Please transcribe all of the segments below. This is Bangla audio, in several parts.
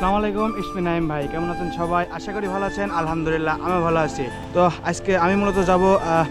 আসসালামু আলাইকুম, ইসমি নাইম ভাই। কেমন আছেন সবাই? আশা করি ভালো আছেন। আলহামদুলিল্লাহ আমি ভালো আছি। তো আজকে আমি মূলত যাব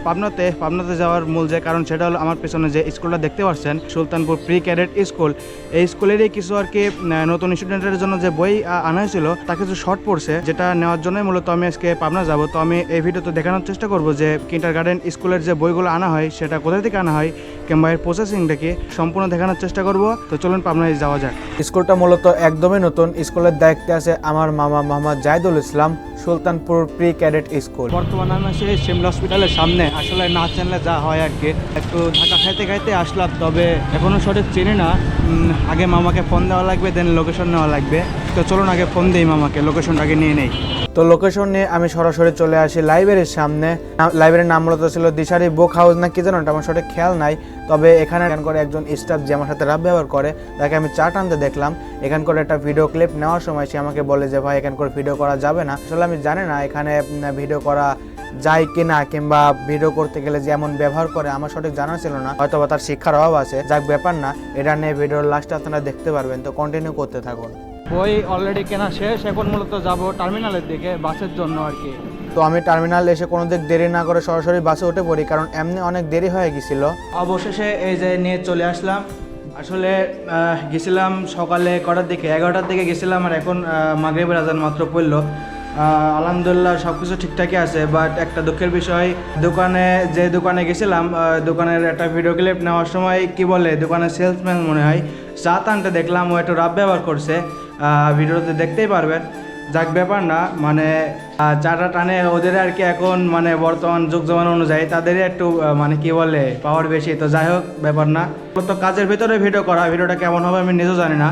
পাবনাতে যাওয়ার মূল যে কারণ সেটা হলো আমার পেছনে যে স্কুলটা দেখতে পাচ্ছেন, সুলতানপুর প্রি ক্যাডেট স্কুল। এই স্কুলেরই কিছু আর কি নতুন স্টুডেন্টের জন্য যে বই আনা হয়েছিল তা কিছু শর্ট পড়ছে, যেটা নেওয়ার জন্যই মূলত আমি আজকে পাবনা যাব। তো আমি এই ভিডিওতে দেখানোর চেষ্টা করব যে কিন্ডারগার্টেন স্কুলের যে বইগুলো আনা হয় সেটা কোথা থেকে আনা হয় কিংবা এর প্রসেসিংটা কি সম্পূর্ণ দেখানোর চেষ্টা করব। তো চলুন পাবনায় যাওয়া যাক। স্কুলটা মূলত একদমই নতুন। স্কুলের দায়িত্বে আছে আমার মামা Mohammad Zahidul Islam. Sultanpur pre cadet school. বর্তমানে আমি আছি শিমলা হসপিটালের সামনে। আসলে না জানলে যা হয় আর কি, একটু ঢাকা খাইতে খাইতে আসলাম, তবে এখনো সঠিক চিনি না। আগে মামাকে ফোন দেওয়া লাগবে, দেন লোকেশন নেওয়া লাগবে। তো চলুন আগে ফোন দিই মামাকে, লোকেশনটা আগে নিয়ে নেই। তো লোকেশন নিয়ে আমি সরাসরি চলে আসি লাইব্রেরির সামনে। লাইব্রেরির নাম মূলত ছিল দিশারি বুক হাউস না কি জানো, আমার সঠিক খেয়াল নাই। তবে এখানে করে একজন স্টাফ যে আমার সাথে রাব ব্যবহার করে, তাকে আমি চা টানতে দেখলাম। এখান করে একটা ভিডিও ক্লিপ নেওয়ার সময় সে আমাকে বলে যে ভাই এখান করে ভিডিও করা যাবে না। আসলে আমি জানি না এখানে ভিডিও করা যায় কিনা, কিংবা ভিডিও করতে গেলে যে এমন ব্যবহার করে আমার সঠিক জানা ছিল না। হয়তো বা তার শিক্ষার অভাব আছে, যাক ব্যাপার না। এটা নিয়ে ভিডিওর লাস্টে আপনারা দেখতে পারবেন। তো কন্টিনিউ করতে থাকুন। বই অলরেডি কেনা শেষ, এখন মূলত যাব টার্মিনালের দিকে বাসের জন্য আর কি। তো আমি টার্মিনাল এসে কোনো দিক দেরি না করে সরাসরি বাসে উঠে পড়ি, কারণ এমনি অনেক দেরি হয়ে গেছিল। অবশেষে এই যে নিয়ে চলে আসলাম। আসলে গেছিলাম সকালে কটার দিকে, 11টার দিকে গেছিলাম, আর এখন মাগরিবের আজান মাত্র পড়লো। আলহামদুলিল্লাহ সব কিছু ঠিকঠাকই আছে, বাট একটা দুঃখের বিষয়, দোকানে গেছিলাম, দোকানের একটা ভিডিও ক্লিপ নেওয়ার সময় কি বলে দোকানের সেলসম্যান মনে হয় চা টানতে দেখলাম, ও একটু রাব ব্যবহার করছে। ভিডিওতে দেখতেই পারবেন। যাক ব্যাপার না, মানে চাটা টানে ওদের আর কি। এখন মানে বর্তমান যুগ জমানা অনুযায়ী তাদেরই একটু মানে কি বলে পাওয়ার বেশি। তো যাই হোক, ব্যাপার না। তো কাজের ভিতরে ভিডিও করা, ভিডিওটা কেমন হবে আমি নিজেও জানি না।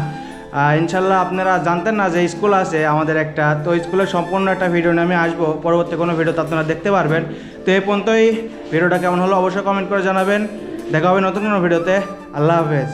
ইনশাল্লাহ আপনারা জানতেন না যে স্কুল আছে আমাদের একটা, তো স্কুলের সম্পূর্ণ একটা ভিডিও নিয়ে আমি আসবো পরবর্তী কোনো ভিডিওতে, আপনারা দেখতে পারবেন। তো এই পর্যন্তই। ভিডিওটা কেমন হলো অবশ্যই কমেন্ট করে জানাবেন। দেখা হবে নতুন কোনো ভিডিওতে। আল্লাহ হাফেজ।